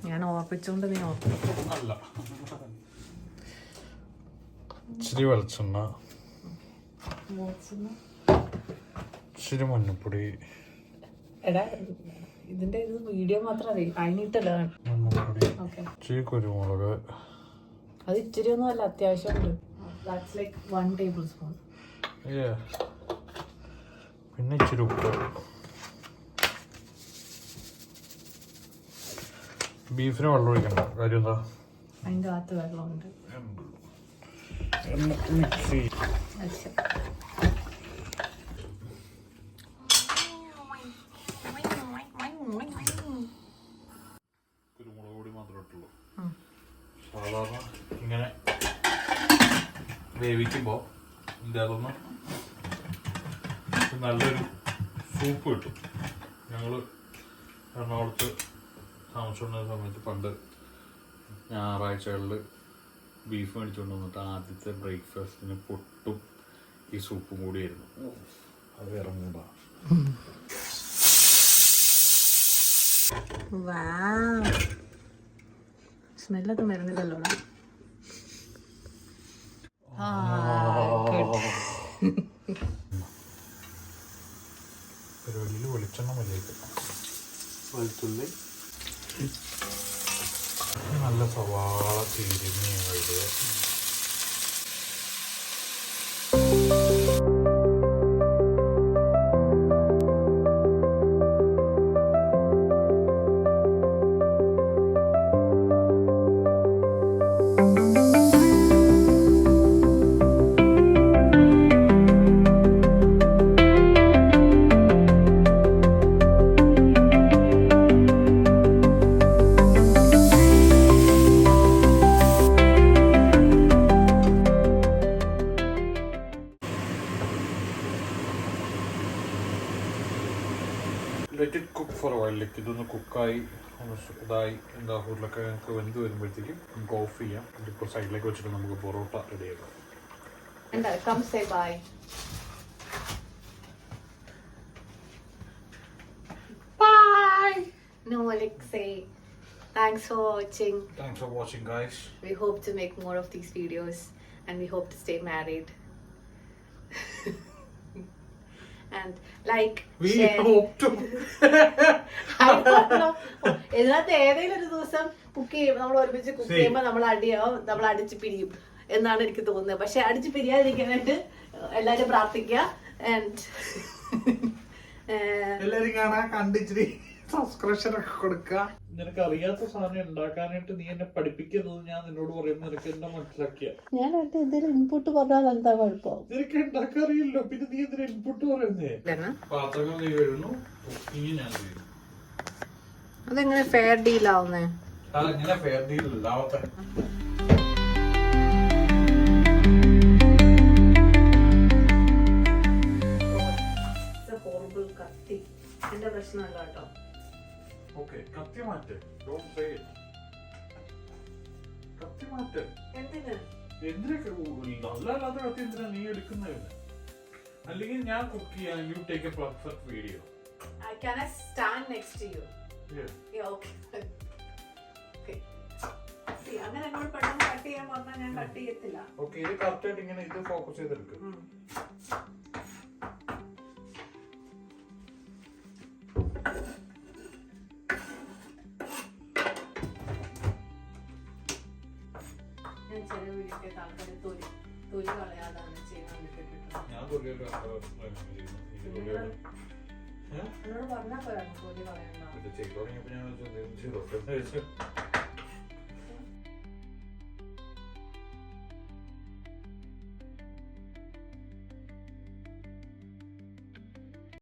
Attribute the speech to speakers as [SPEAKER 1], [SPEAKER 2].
[SPEAKER 1] ഞാൻ ഓർപ്പിച്ചോണ്ട് നീ ഓർപ്പിക്കും.
[SPEAKER 2] അല്ല, ഇച്ചിരി വെളിച്ചെണ്ണ, ഇച്ചിരി മഞ്ഞപ്പൊടി.
[SPEAKER 1] എടാ ഇതിന്റെ ഇത് വീഡിയോ മാത്രം അതിനിട്ടല്ല.
[SPEAKER 2] മഞ്ഞപ്പൊടി, ഇച്ചിരി കുരുമുളക്.
[SPEAKER 1] അത് ഇച്ചിരി ഒന്നും അല്ല, അത്യാവശ്യമുണ്ട്. That's like 1 tablespoon.
[SPEAKER 2] പിന്നെ ഇച്ചിരി ഉപ്പ്. ബീഫിന് വെള്ളം ഒഴിക്കണ്ട, കാര്യം എന്താ?
[SPEAKER 1] അതിൻ്റെ അകത്ത് വെള്ളമുണ്ട്.
[SPEAKER 2] മിക്സി കുരുമുളക് പൊടി മാത്രമേ ഇട്ടുള്ളൂ. സാധാരണ ഇങ്ങനെ വേവിക്കുമ്പോൾ ഇതിൻ്റെ അതൊന്ന് നല്ലൊരു സൂപ്പ് കിട്ടും. ഞങ്ങൾ എറണാകുളത്ത് താമസിച്ചുകൊണ്ടിരുന്ന സമയത്ത് പണ്ട് ഞായറാഴ്ചകളിൽ ബീഫ് മേടിച്ചുകൊണ്ട് വന്നിട്ട് ആദ്യത്തെ ബ്രേക്ക്ഫാസ്റ്റിന് പൊട്ടും ഈ സൂപ്പും കൂടിയായിരുന്നു. അത് ഇറങ്ങൂടാ.
[SPEAKER 1] സ്മെല്ലൊന്നും വരുന്നില്ലല്ലോ.
[SPEAKER 2] പരിപാടിയിൽ വെളിച്ചെണ്ണ മതിയായിട്ട് വെളുത്തുള്ളി, നല്ല സവാള തിരിഞ്ഞ് വരിക. Let it cook four A while. ഇതൊന്ന് കുക്കായി ഇതായി എന്താ ഉരുളൊക്കെ ഞങ്ങൾക്ക് വെന്ത് വരുമ്പോഴത്തേക്കും നമുക്ക് ഓഫ് ചെയ്യാം. ഇതിപ്പോൾ സൈഡിലേക്ക് വെച്ചിട്ട് നമുക്ക് പൊറോട്ട റെഡി ആക്കാം.
[SPEAKER 1] Come say bye. Bye. No, like say thanks for watching.
[SPEAKER 2] Thanks for watching, guys.
[SPEAKER 1] We hope to make more of these videos and we hope to stay married. And like,
[SPEAKER 2] we
[SPEAKER 1] share.
[SPEAKER 2] hope to.
[SPEAKER 1] I don't know. ഇതിനകത്ത് ഏതെങ്കിലും ഒരു ദിവസം cook ചെയ്യുമ്പോൾ നമ്മൾ ഒരുമിച്ച് cook ചെയ്യുമ്പോൾ നമ്മൾ അടിച്ച് പിരിയും എന്നാണ് എനിക്ക് തോന്നുന്നത്. പക്ഷെ അടിച്ച് പിരിയാതിരിക്കാനായിട്ട് എല്ലാവരും പ്രാർത്ഥിക്കുക. ആൻഡ്
[SPEAKER 2] എല്ലാരും കാണാൻ കണ്ടിച്ചിരി സബ്സ്ക്രിപ്ഷൻ ഒക്കെ കൊടുക്കുക. നിനക്ക് അറിയാത്ത സാധനം ഉണ്ടാക്കാനായിട്ട് നീ എന്നെ പഠിപ്പിക്കുന്നത് ഞാൻ നിന്നോട് പറയുമ്പോൾ നിനക്ക് എന്നെ മനസ്സിലാക്കിയ
[SPEAKER 1] ഞാൻ എന്തെങ്കിലും ഇൻപുട്ട് പറഞ്ഞാൽ എന്താ കുഴപ്പം?
[SPEAKER 2] നിനക്ക് ഉണ്ടാക്കാൻ അറിയില്ലോ, പിന്നെ നീ എന്തിനാ ഇൻപുട്ട് പറയുന്നേ? പാത്രങ്ങൾ നീ വരുന്നു, ഞാൻ ചെയ്യുന്നു.
[SPEAKER 1] അതെങ്ങനെ ഫെയർ ഡീൽ ആവുന്നേ?
[SPEAKER 2] അതെങ്ങനെ ഫെയർ ഡീൽ ഇല്ലാവട്ടെ.
[SPEAKER 1] കത്തി എന്റെ പ്രശ്നമല്ല കേട്ടോ.
[SPEAKER 2] ഓക്കെ, കത്തി മാറ്റ്. Don't say it. കത്തി മാറ്റ്.
[SPEAKER 1] എന്തിനാ
[SPEAKER 2] നല്ലല്ലാത്ത കത്തി എന്തിനാ നീ എടുക്കുന്നത്? അല്ലെങ്കിൽ ഞാൻ കുക്ക് ചെയ്യാൻ you take A perfect video.
[SPEAKER 1] Can I stand next to you?
[SPEAKER 2] Yeah.
[SPEAKER 1] Yeah, okay. Okay. See, അങ്ങനെ എന്നോട് പെട്ടെന്ന് കട്ട് ചെയ്യാൻ പറഞ്ഞാൽ ഞാൻ കട്ട് ചെയ്യത്തില്ല.
[SPEAKER 2] ഓക്കെ, ഇത് കറക്റ്റ് ആയിട്ട് ഇങ്ങനെ ഇത് ഫോക്കസ് ചെയ്തെടുക്കും.
[SPEAKER 1] ഞാൻ ചെറിയ വീടിന്റെ താൽക്കാലം തൊലി കളയാതാണ് ചെയ്യാൻ വിട്ടിട്ടുള്ളത്.
[SPEAKER 2] ഞാൻ എന്നോട് പറഞ്ഞാൽ പോരാ തൊലി കളയണ്ട.
[SPEAKER 1] ചെയ്തു തുടങ്ങിയപ്പോൾ ഞാൻ